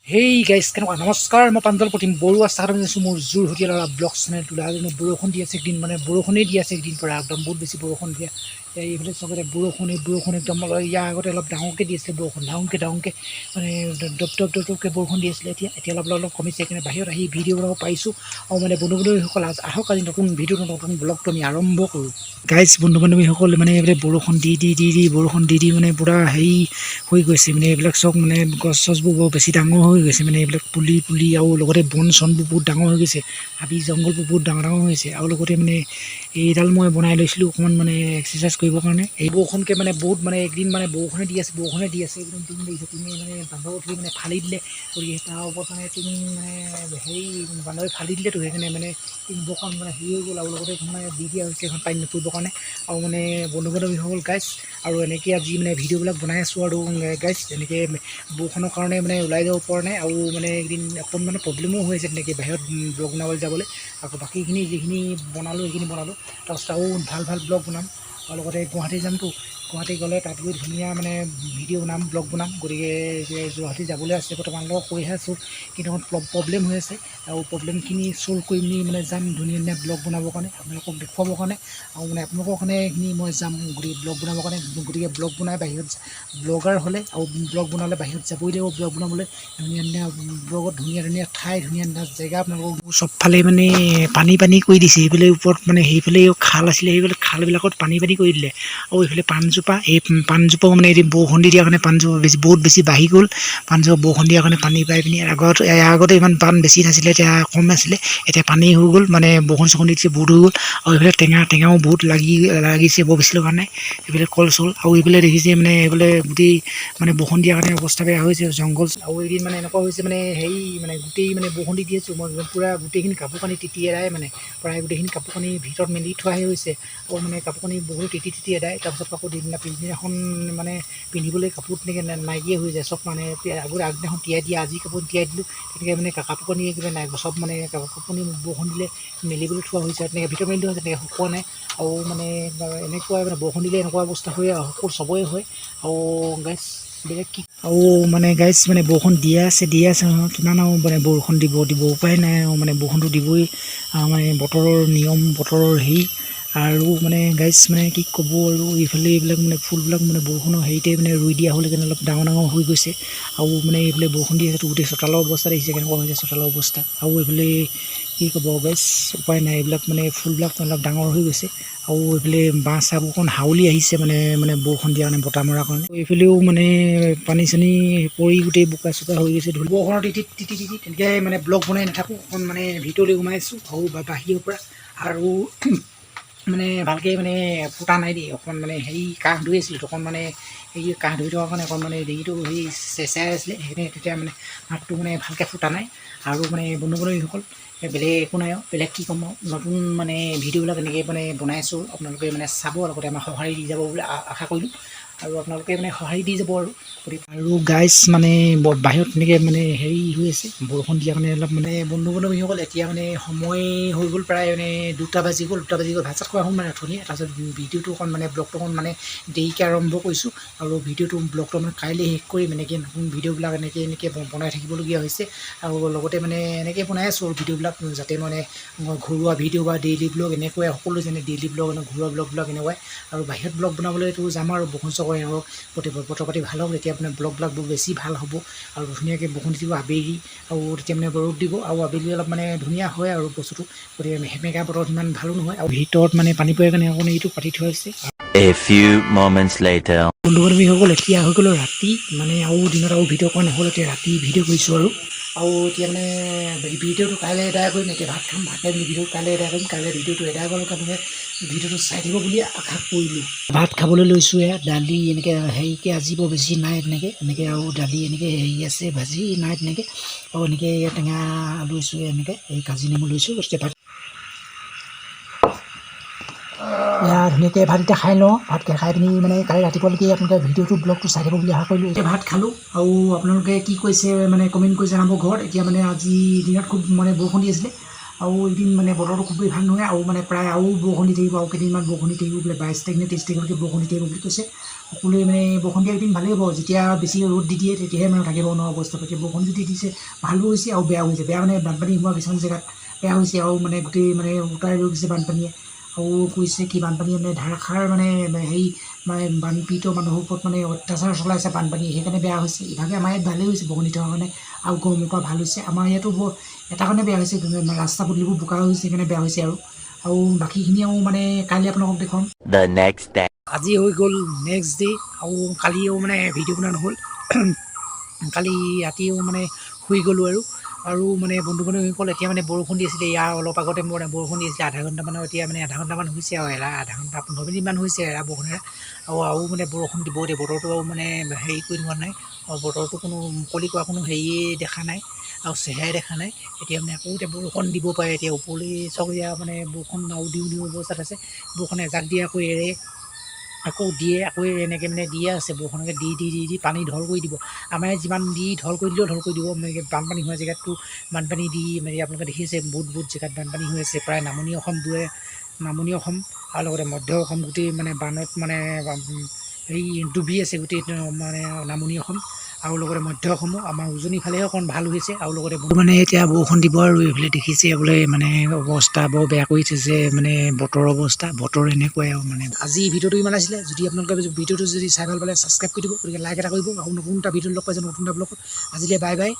Hey guys কেনেকুৱা নমস্কাৰ, মই প্ৰাঞ্জল প্ৰতিম বৰুৱা স্বাগতম জনাইছোঁ মোৰ যোৰহতীয়া ল'ৰা ব্লগ চেনেলটোলৈ। আজি বৰষুণ দি আছে একদিন, মানে বৰষুণেই দি আছে একদিন পৰা একদম বহুত বেছি বৰষুণ দিয়ে। এইফালে চবতে বৰষুণ একদম ইয়াৰ আগতে অলপ ডাঙৰকৈ দি আছিলে বৰষুণ, ডাঙৰকৈ মানে দপকৈ বৰষুণ দি আছিলে। এতিয়া অলপ কমিছে, সেইকাৰণে বাহিৰত আহি ভিডিঅ' বনাব পাৰিছোঁ। আৰু মানে বন্ধু বান্ধৱীসকল আহক আজি নতুন ভিডিঅ'টো নতুন ব্লগটো আমি আৰম্ভ কৰোঁ। গাইজ বন্ধু বান্ধৱীসকল মানে এইফালে বৰষুণ দি মানে পূৰা হেৰি হৈ গৈছে, মানে এইবিলাক চব মানে গছ চছবোৰ বৰ বেছি ডাঙৰ হৈ গৈছে, মানে এইবিলাক পুলি আৰু লগতে বন চনবোৰ বহুত ডাঙৰ হৈ গৈছে, হাবি জংঘলবোৰ বহুত ডাঙৰ হৈ গৈছে। আৰু লগতে মানে এইডাল মই বনাই লৈছিলোঁ অকণমান মানে এক্সাৰচাইজ কৰিবৰ কাৰণে। এই বৰষুণকৈ মানে বহুত মানে একদিন মানে বৰষুণে দি আছে একদম তুমি দেখিছোঁ, তুমি মানে বান্দৰ উঠি মানে ফালি দিলে, গতিকে তাৰ ওপৰত মানে তুমি মানে হেৰি বান্দৰে ফালি দিলেতো সেইকাৰণে মানে বৰষুণ মানে হেৰি হৈ গ'ল। আৰু লগতে মানে দি দিয়া হৈছে এখন পানী নপৰিবৰ কাৰণে। আৰু মানে বন্ধু বান্ধৱীসকল গাইজ, আৰু এনেকৈ আজি মানে ভিডিঅ'বিলাক বনাই আছোঁ আৰু গাইজ এনেকৈ বৰষুণৰ কাৰণে মানে ওলাই যাব পৰা নাই। আৰু মানে একদিন অকণ মানে প্ৰব্লেমো হৈ আছে তেনেকৈ বাহিৰত ব্লগ বনাবলৈ যাবলৈ। আকৌ বাকীখিনি যিখিনি বনালোঁ সেইখিনি বনালোঁ, তাৰপিছত আৰু ভাল ব্লগ বনাম। আৰু লগতে গুৱাহাটী যামতো, গুৱাহাটী গ'লে তাত গৈ ধুনীয়া মানে ভিডিঅ' বনাম, ব্লগ বনাম। গতিকে গুৱাহাটী যাবলৈ আছে বৰ্তমান কৈহে আছোঁ, কিন্তু প্ৰব্লেম হৈ আছে। আৰু প্ৰব্লেমখিনি চল্ভ কৰি মেলি মানে যাম ধুনীয়া ব্লগ বনাবৰ কাৰণে, আপোনালোকক দেখুৱাবৰ কাৰণে। আৰু মানে আপোনালোকৰ কাৰণে এইখিনি মই যাম গতিকে ব্লগ বনাবৰ কাৰণে। গতিকে ব্লগ বনাই বাহিৰত ব্লগাৰ হ'লে আৰু ব্লগ বনালে বাহিৰত যাবই লাগিব ব্লগ বনাবলৈ। ধুনীয়া ব্লগত ধুনীয়া ঠাই, ধুনীয়া জেগা আপোনালোকক চবফালে মানে পানী কৰি দিছে। সেইফালে ওপৰত মানে সেইফালে খাল আছিলে, সেইফালে খালবিলাকত পানী কৰি দিলে। আৰু এইফালে পাণজোপা, এই পাণজোপাও মানে এদিন বৰষুণ দি দিয়াৰ কাৰণে পাণজোপা বহুত বেছি বাঢ়ি গ'ল। পাণজোপা বৰষুণ দিয়াৰ কাৰণে পানী পাই পিনি আগতে ইমান পাণ বেছি নাছিলে, এতিয়া কম আছিলে, এতিয়া পানী হৈ গ'ল, মানে বৰষুণ চৰষুণ দি দিছে বহুত হৈ গ'ল। আৰু এইফালে টেঙাও বহুত লাগিছে, বৰ বেছি লগা নাই। এইফালে কল চল, আৰু এইফালে দেখিছে মানে এইফালে গোটেই মানে বৰষুণ দিয়াৰ কাৰণে অৱস্থা বেয়া হৈছে, জংঘল। আৰু এদিন মানে এনেকুৱা হৈছে মানে হেৰি মানে গোটেই মানে বৰষুণ দি আছোঁ, মই পূৰা গোটেইখিনি কাপোৰ কানি তিতি এৰাই মানে প্ৰায় গোটেইখিনি কাপোৰ কানি ভিতৰত মেলি থোৱাহে হৈছে। আৰু মানে কাপোৰ কানি বহুত তিতি এৰাই, তাৰপিছত আকৌ পিছদিনাখন মানে পিন্ধিবলৈ কাপোৰ তেনেকৈ নাইকিয়া হৈ যায় চব, মানে আগদিনাখন তিয়াই দিয়া, আজি কাপোৰ তিয়াই দিলোঁ, তেনেকৈ মানে কাপোৰ কানি কিবা নাই চব, মানে কাপোৰ কানি বৰষুণ দিলে মেলিবলৈ থোৱা হৈছে, তেনেকৈ ভিতৰত মেলি থোৱা হৈছে, তেনেকৈ শুকোৱা নাই। আৰু মানে এনেকুৱা মানে বৰষুণ দিলে এনেকুৱা অৱস্থা হয় আৰু চবৰে হয়। আৰু গাইজ বেলেগ কি, আৰু মানে গাইজ মানে বৰষুণ দিয়ে আছে নহয়, কিমান আৰু মানে বৰষুণ দিব উপায় নাই আৰু মানে বৰষুণটো দিবই। মানে বতৰৰ নিয়ম, বতৰৰ হেৰি। আৰু মানে গাইজ মানে কি ক'ব, আৰু এইফালে এইবিলাক মানে ফুলবিলাক মানে বৰষুণৰ হেৰিতে মানে ৰুই দিয়া হ'ল, সেইকাৰণে অলপ ডাঙৰ হৈ গৈছে। আৰু মানে এইফালে বৰষুণ দি আছে, গোটেই চোতালৰ অৱস্থা দেখিছে কেনেকুৱা হৈছে চোতালৰ অৱস্থা। আৰু এইফালে কি ক'ব গাইজ, উপায় নাই, এইবিলাক মানে ফুলবিলাক অলপ ডাঙৰ হৈ গৈছে। আৰু এইফালে বাঁহ চাহবোৰ অকণ হাউলি আহিছে, মানে বৰষুণ দিয়া মানে বতাহ মৰাৰ কাৰণে। এইফালেও মানে পানী চানী পৰি গোটেই বোকা চোকা হৈ গৈছে, বৰষুণৰ তিতি তেনেকৈ মানে ব্লগ বনাই নাথাকোঁ, অকণ মানে ভিতৰলৈ সোমাইছোঁ আৰু বাহিৰৰ পৰা। আৰু মানে ভালকৈ মানে ফুটা নাই দেই, অকণ মানে হেৰি কাহ ধুই আছিলোঁ, অকণ মানে হেৰি কাহ ধুই থকাৰ কাৰণে অকণ মানে ডিঙিটো হেৰি চেঁচাই আছিলে, সেইকাৰণে তেতিয়া মানে মাতটো মানে ভালকৈ ফুটা নাই। আৰু মানে বন্ধু বান্ধৱীসকল বেলেগ একো নাই আৰু, বেলেগ কি ক'ম আৰু, নতুন মানে ভিডিঅ'বিলাক এনেকৈ মানে বনাইছোঁ, আপোনালোকে মানে চাব, লগতে আমাক সঁহাৰি দি যাব বুলি আশা কৰিলোঁ। আৰু আপোনালোকে মানে সঁহাৰি দি যাব আৰু গতিকে। আৰু গাইজ মানে বাহিৰত তেনেকৈ মানে হেৰি হৈ আছে, বৰষুণ দিয়াৰ কাৰণে অলপ মানে বন্ধু বান্ধৱীসকল এতিয়া মানে সময় হৈ গ'ল, প্ৰায় মানে 2টা বাজি গ'ল, ভাত চাত খোৱা হ'ল মানে অথনিয়ে। তাৰপিছত ভিডিঅ'টো অকণ মানে ব্লগটো অকণ মানে দেৰিকৈ আৰম্ভ কৰিছোঁ। আৰু ব্লগটো মানে কাইলৈ শেষ কৰিম, এনেকৈ নতুন ভিডিঅ'বিলাক এনেকৈ বনাই থাকিবলগীয়া হৈছে। আৰু লগতে মানে এনেকৈ বনাই আছোঁ আৰু ভিডিঅ'বিলাক, যাতে মানে ঘৰুৱা ভিডিঅ' বা ডেইলি ব্লগ এনেকুৱাই, সকলো যেনে ডেইলি ব্লগ, ঘৰুৱা ব্লগবিলাক এনেকুৱাই। আৰু বাহিৰত ব্লগ বনাবলৈতো যাম আৰু বৰষুণ চৰষুণ আৰু বতৰ পাতি ভাল হ'ব, তেতিয়া মানে ব্লগবিলাক বেছি ভাল হ'ব। আৰু ধুনীয়াকৈ বৰষুণ দিব আবেলি, আৰু তেতিয়া মানে ৰ'দ দিব, আৰু আবেলি অলপ মানে ধুনীয়া হয় আৰু বস্তুটো। গতিকে সেমেকা বতৰত ইমান ভালো নহয়, আৰু ভিতৰত মানে পানী পৰে কাৰণে অকণ এইটো পাতি থোৱা হৈছে। A few moments later. বন্ধু বান্ধৱীসকল এতিয়া হৈ গ'ল ৰাতি, মানে আৰু দিনত আৰু ভিডিঅ' কৰা নহ'ল, এতিয়া ৰাতি ভিডিঅ' কৰিছোঁ। আৰু এতিয়া মানে ভিডিঅ'টো কাইলৈ এদায় কৰিম, এতিয়া ভাত খাম, ভাত খাই ভিডিঅ'টো কাইলৈ এদায় কৰিম। কাইলৈ ভিডিঅ'টো এদায় কৰাৰ কাৰণে ভিডিঅ'টো চাই থাকিব বুলি আশা কৰিলোঁ। ভাত খাবলৈ লৈছোঁ, দালি এনেকৈ হেৰিকৈ আজি বৰ বেছি নাই, এনেকৈ আৰু দালি এনেকৈ হেৰি আছে, ভাজি নাই তেনেকৈ, আৰু এনেকৈ টেঙা লৈছোঁ, এনেকৈ এই কাজি নেমু লৈছোঁ। ধুনীয়াকৈ ভাত এতিয়া খাই লওঁ, ভাত খাই পিনি মানে কালি ৰাতিপুৱালৈকে আপোনালোকে ভিডিঅ'টো ব্লগটো চাই থাকিব বুলি আশা কৰিলোঁ। এতিয়া ভাত খালোঁ, আৰু আপোনালোকে কি কৈছে মানে কমেণ্ট কৰি জনাব ঘৰত। এতিয়া মানে আজি দিনত খুব মানে বৰষুণ দি আছিলে, আৰু এদিন মানে বতৰটো খুবেই ভাল নহয় আৰু মানে প্ৰায় আৰু বৰষুণ দি থাকিব আৰু কেইদিনমান বৰষুণ দি থাকিব বোলে 22 তাৰিখ নে 23 তাৰিখলৈকে বৰষুণ দি থাকিব বুলি কৈছে সকলোৱে মানে বৰষুণ দিয়া কেইদিন ভালেই হ'ব যেতিয়া বেছি ৰ'দ দি দিয়ে তেতিয়াহে মানে থাকিব নোৱাৰা অৱস্থা পাতি বৰষুণ যদি দিছে ভালো হৈছে আৰু বেয়া হৈছে বেয়া মানে বানপানী হোৱা কিছুমান জেগাত বেয়া হৈছে আৰু মানে গোটেই মানে উটাই লৈ গৈছে বানপানীয়ে আৰু কৈছে কি বানপানীয়ে মানে ধাৰাসাৰ মানে হেৰি মানে বানপীড়িত মানুহৰ ওপৰত মানে অত্যাচাৰ চলাইছে বানপানী সেইকাৰণে বেয়া হৈছে ইভাগে আমাৰ ইয়াত ভালেই হৈছে বৰষুণ দি থকাৰ কাৰণে আৰু গৰমৰ পৰা ভাল হৈছে আমাৰ ইয়াতো এটা কাৰণে বেয়া হৈছে ৰাস্তা পদূলিবোৰ বোকা হৈছে সেইকাৰণে বেয়া হৈছে আৰু বাকীখিনিও মানে কাইলৈ আপোনালোকক দেখুৱাম The next day. আজি হৈ গ'ল নেক্সট ডে' আৰু কালিও মানে ভিডিঅ' বনোৱা নহ'ল কালি ৰাতিও মানে শুই গ'লোঁ আৰু মানে বন্ধু বান্ধৱীসকল এতিয়া মানে বৰষুণ দি আছিলে ইয়াৰ অলপ আগতে মোৰ বৰষুণ দি আছিলে আধা ঘণ্টামানৰ এতিয়া মানে আধা ঘণ্টামান হৈছে আৰু আধা ঘণ্টা 15 মিনিটমান হৈছে বৰষুণেৰে আৰু মানে বৰষুণ দিব দিয়ে বতৰটো মানে হেৰি কৰি হোৱা নাই আৰু বতৰটো কোনো মুকলি কৰা কোনো হেৰিয়ে দেখা নাই আৰু চেহেৰাই দেখা নাই এতিয়া মানে আকৌ এতিয়া বৰষুণ দিব পাৰে এতিয়া ওপৰলৈ চগৰীয়া মানে বৰষুণ আৰু দিওঁ অৱস্থাত আছে বৰষুণে এজাক দিয়ে আকৌ এৰে আকৌ দিয়ে আকৌ এনেকৈ মানে দিয়ে আছে বৰষুণকে দি পানী ঢল কৰি দিব আমাৰ যিমান দি ঢল কৰি দিলেও ঢল কৰি দিব মানে বানপানী হোৱা জেগাতটো বানপানী দি মানে আপোনালোকে দেখিছে বহুত জেগাত বানপানী হৈ আছে প্ৰায় নামনি অসম আৰু লগতে মধ্য অসম গোটেই মানে বানত মানে হেৰি ডুবি আছে গোটেই মানে নামনি অসম আৰু লগতে মধ্য অসমো আমাৰ উজনিৰ ফালেহে অকণ ভাল হৈছে আৰু লগতে মানে এতিয়া বৰষুণ দিব আৰু এইফালে দেখিছে বোলে মানে অৱস্থা বৰ বেয়া কৰিছে যে মানে বতৰ এনেকুৱাই আৰু মানে আজি ভিডিঅ'টো ইমান আছিলে যদি আপোনালোকে ভিডিঅ'টো যদি চাই ভাল পালে ছাবস্ক্ৰাইব কৰি দিব গতিকে লাইক এটা কৰিব আৰু নতুন এটা ভিডিঅ' লগ পাই যাম নতুন এটা ব্লগত আজিলৈ বাই